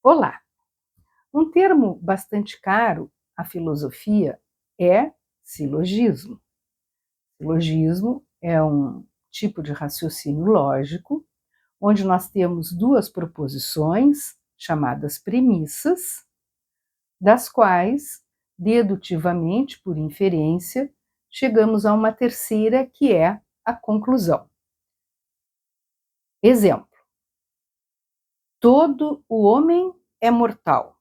Olá! Um termo bastante caro à filosofia é silogismo. Silogismo é um tipo de raciocínio lógico, onde nós temos duas proposições, chamadas premissas, das quais, dedutivamente, por inferência, chegamos a uma terceira, que é a conclusão. Exemplo: todo o homem é mortal.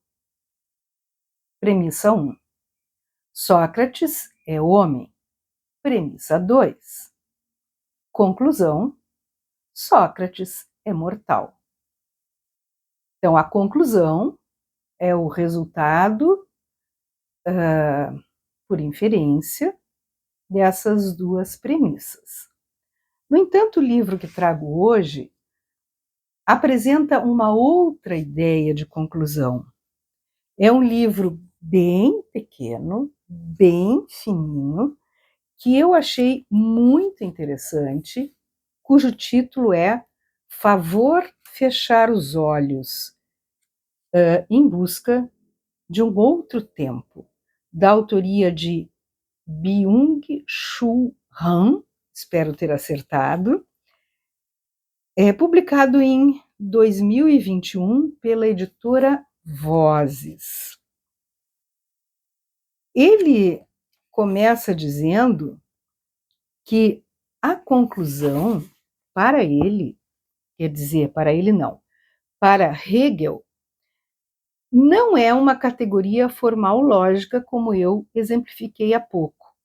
Premissa 1. Sócrates é homem. Premissa 2. Conclusão: Sócrates é mortal. Então, a conclusão é o resultado, por inferência, dessas duas premissas. No entanto, o livro que trago hoje apresenta uma outra ideia de conclusão. É um livro bem pequeno, bem fininho, que eu achei muito interessante, cujo título é Favor Fechar os Olhos, em busca de um outro tempo, da autoria de Byung-Chul Han, espero ter acertado, publicado em 2021 pela editora Vozes. Ele começa dizendo que a conclusão, para ele, quer dizer, para ele não, para Hegel, não é uma categoria formal lógica, como eu exemplifiquei há pouco.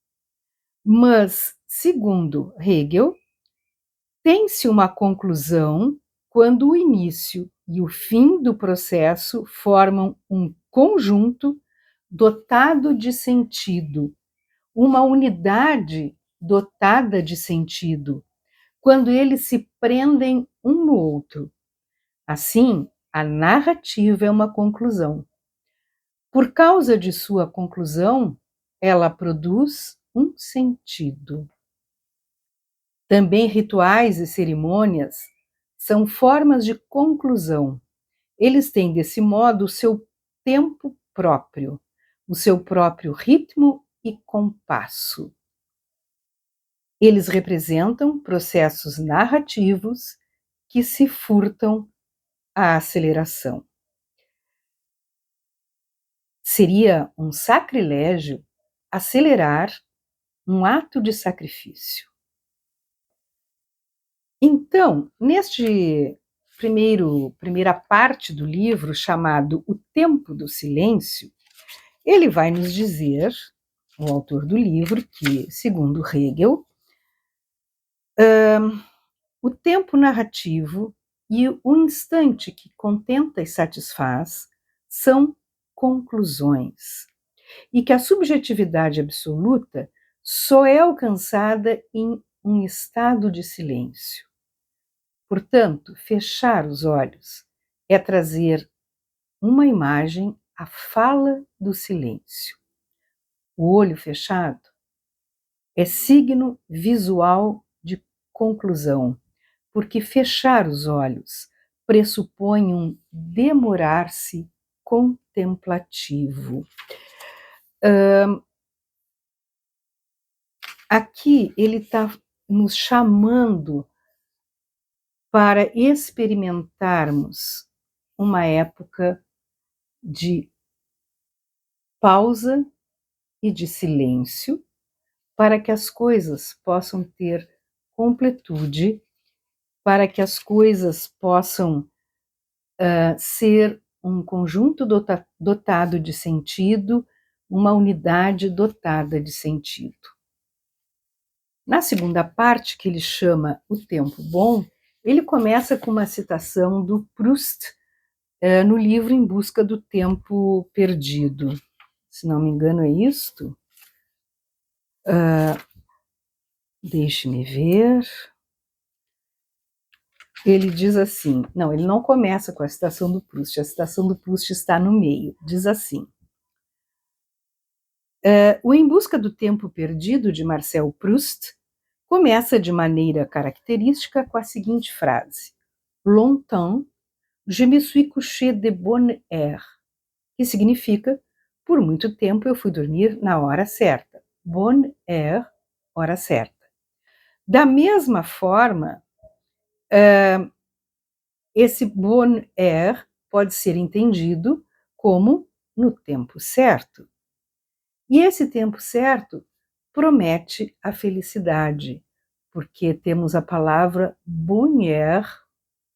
Mas, segundo Hegel, tem-se uma conclusão quando o início e o fim do processo formam um conjunto dotado de sentido, uma unidade dotada de sentido, quando eles se prendem um no outro. Assim, a narrativa é uma conclusão. Por causa de sua conclusão, ela produz um sentido. Também rituais e cerimônias são formas de conclusão. Eles têm, desse modo, o seu tempo próprio, o seu próprio ritmo e compasso. Eles representam processos narrativos que se furtam à aceleração. Seria um sacrilégio acelerar um ato de sacrifício. Então, neste primeira parte do livro, chamado O Tempo do Silêncio, ele vai nos dizer, o autor do livro, que, segundo Hegel, o tempo narrativo e o instante que contenta e satisfaz são conclusões, e que a subjetividade absoluta só é alcançada em um estado de silêncio. Portanto, fechar os olhos é trazer uma imagem à fala do silêncio. O olho fechado é signo visual de conclusão, porque fechar os olhos pressupõe um demorar-se contemplativo. Aqui ele está nos chamando para experimentarmos uma época de pausa e de silêncio, para que as coisas possam ter completude, para que as coisas possam ser um conjunto dotado de sentido, uma unidade dotada de sentido. Na segunda parte, que ele chama O Tempo Bom, ele começa com uma citação do Proust, no livro Em Busca do Tempo Perdido. Se não me engano, é isto. Deixe-me ver. Ele diz assim, não, ele não começa com a citação do Proust, a citação do Proust está no meio, diz assim: o Em Busca do Tempo Perdido, de Marcel Proust, começa de maneira característica com a seguinte frase: Longtemps, Je me suis couché de bonne heure, que significa por muito tempo eu fui dormir na hora certa. Bonne heure, hora certa. Da mesma forma, esse bonne heure pode ser entendido como no tempo certo. E esse tempo certo promete a felicidade, porque temos a palavra bonheur,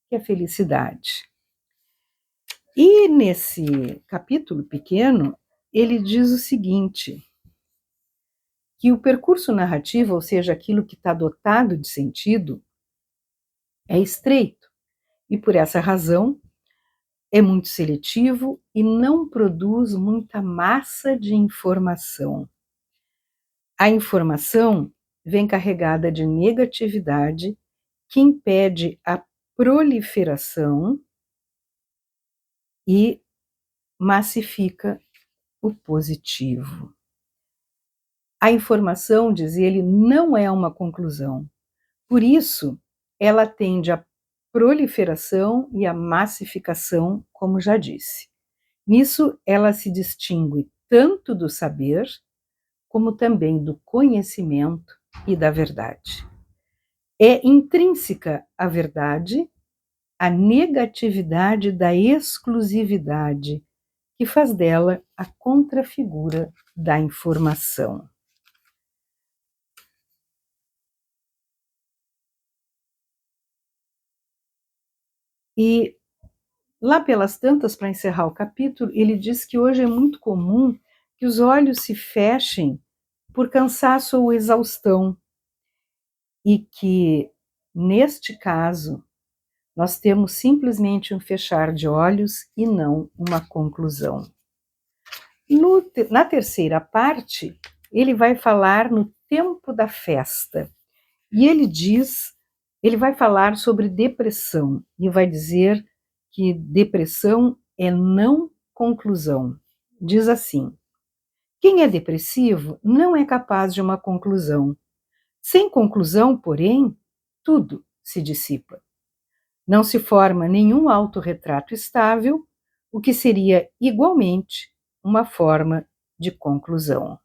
que é felicidade. E nesse capítulo pequeno, ele diz o seguinte, que o percurso narrativo, ou seja, aquilo que está dotado de sentido, é estreito, e por essa razão é muito seletivo e não produz muita massa de informação. A informação vem carregada de negatividade que impede a proliferação e massifica o positivo. A informação, diz ele, não é uma conclusão. Por isso, ela tende à proliferação e à massificação, como já disse. Nisso, ela se distingue tanto do saber, como também do conhecimento e da verdade. É intrínseca à verdade a negatividade da exclusividade, que faz dela a contrafigura da informação. E lá pelas tantas, para encerrar o capítulo, ele diz que hoje é muito comum que os olhos se fechem por cansaço ou exaustão, e que, neste caso, nós temos simplesmente um fechar de olhos e não uma conclusão. Na terceira parte, ele vai falar no tempo da festa. E ele vai falar sobre depressão e vai dizer que depressão é não conclusão. Diz assim: quem é depressivo não é capaz de uma conclusão. Sem conclusão, porém, tudo se dissipa. Não se forma nenhum autorretrato estável, o que seria igualmente uma forma de conclusão.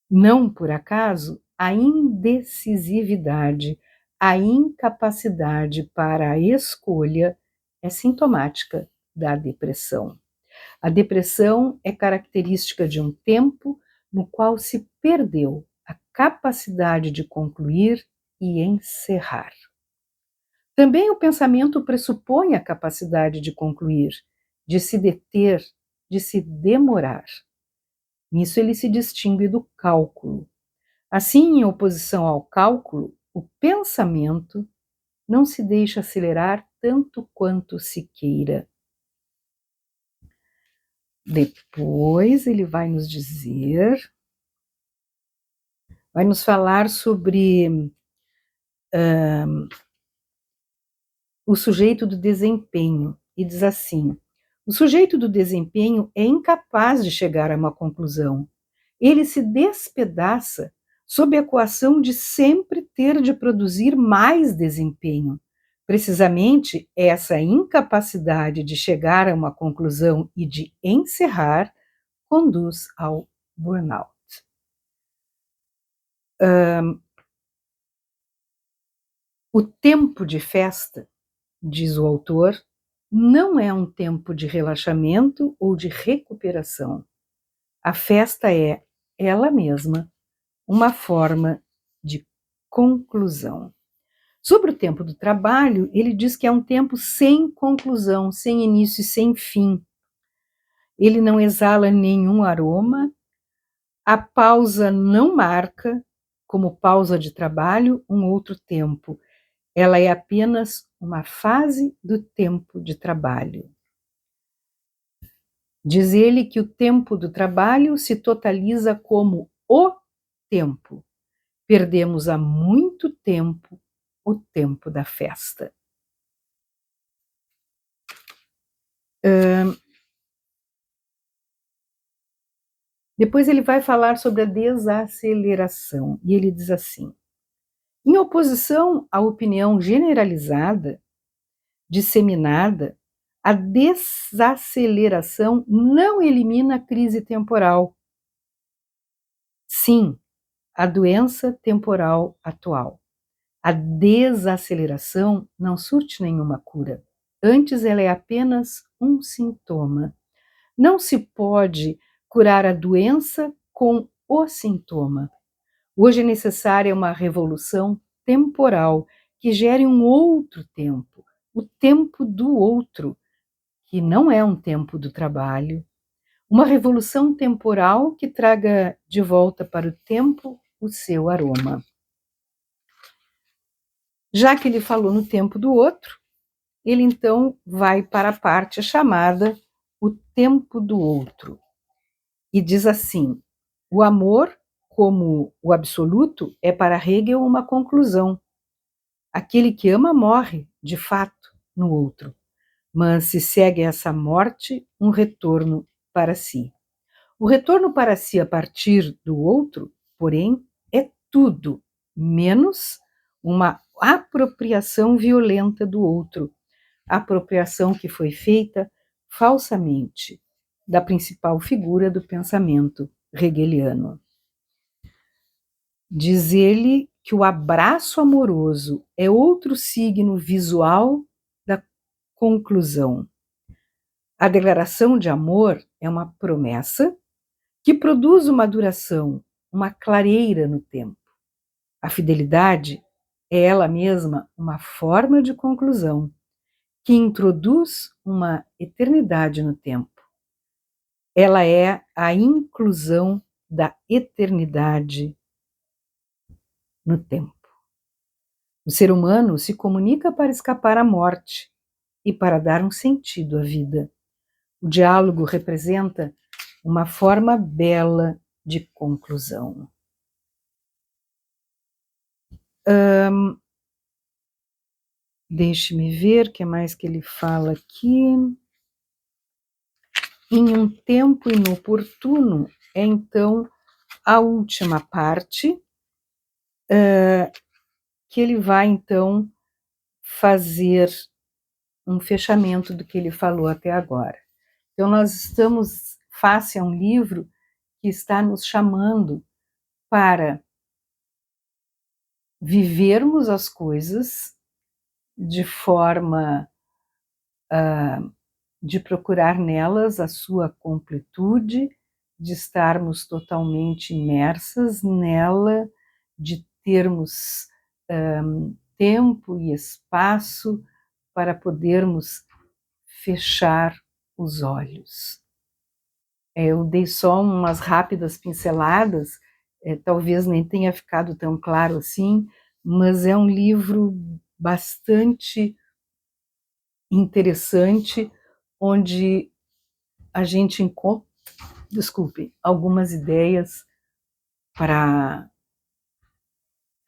Não por acaso, a indecisividade, a incapacidade para a escolha é sintomática da depressão. A depressão é característica de um tempo no qual se perdeu a capacidade de concluir e encerrar. Também o pensamento pressupõe a capacidade de concluir, de se deter, de se demorar. Nisso ele se distingue do cálculo. Assim, em oposição ao cálculo, o pensamento não se deixa acelerar tanto quanto se queira. Depois ele vai nos dizer, vai nos falar sobre o sujeito do desempenho, e diz assim: o sujeito do desempenho é incapaz de chegar a uma conclusão. Ele se despedaça sob a coação de sempre ter de produzir mais desempenho. Precisamente essa incapacidade de chegar a uma conclusão e de encerrar conduz ao burnout. O tempo de festa, diz o autor, não é um tempo de relaxamento ou de recuperação. A festa é, ela mesma, uma forma de conclusão. Sobre o tempo do trabalho, ele diz que é um tempo sem conclusão, sem início e sem fim. Ele não exala nenhum aroma, a pausa não marca, como pausa de trabalho, um outro tempo. Ela é apenas uma fase do tempo de trabalho. Diz ele que o tempo do trabalho se totaliza como o tempo. Perdemos há muito tempo o tempo da festa. Depois ele vai falar sobre a desaceleração, e ele diz assim: em oposição à opinião generalizada disseminada, a desaceleração não elimina a crise temporal. Sim, a doença temporal atual. A desaceleração não surte nenhuma cura. Antes, ela é apenas um sintoma. Não se pode curar a doença com o sintoma. Hoje é necessária uma revolução temporal que gere um outro tempo, o tempo do outro, que não é um tempo do trabalho. Uma revolução temporal que traga de volta para o tempo o seu aroma. Já que ele falou no tempo do outro, ele então vai para a parte chamada o tempo do outro. E diz assim: o amor, como o absoluto, é para Hegel uma conclusão. Aquele que ama morre, de fato, no outro, mas se segue essa morte um retorno para si. O retorno para si a partir do outro, porém, é tudo menos uma apropriação violenta do outro, apropriação que foi feita falsamente da principal figura do pensamento hegeliano. Diz ele que o abraço amoroso é outro signo visual da conclusão. A declaração de amor é uma promessa que produz uma duração, uma clareira no tempo. A fidelidade é ela mesma uma forma de conclusão que introduz uma eternidade no tempo. Ela é a inclusão da eternidade no tempo. O ser humano se comunica para escapar à morte e para dar um sentido à vida. O diálogo representa uma forma bela de conclusão. Deixe-me ver o que mais que ele fala aqui. Em um tempo inoportuno, é então a última parte, que ele vai então fazer um fechamento do que ele falou até agora. Então nós estamos face a um livro que está nos chamando para vivermos as coisas de forma de procurar nelas a sua completude, de estarmos totalmente imersas nela, de termos tempo e espaço para podermos fechar os olhos. Eu dei só umas rápidas pinceladas, talvez nem tenha ficado tão claro assim, mas é um livro bastante interessante, onde a gente encontra, algumas ideias para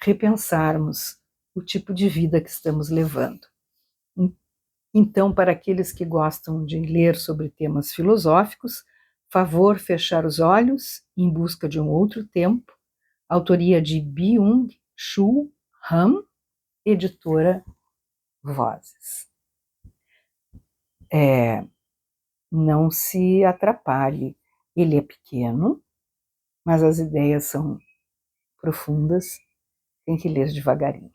repensarmos o tipo de vida que estamos levando. Então, para aqueles que gostam de ler sobre temas filosóficos, favor fechar os olhos em busca de um outro tempo, autoria de Byung-Chul Han, editora Vozes. Não se atrapalhe, ele é pequeno, mas as ideias são profundas, tem que ler devagarinho.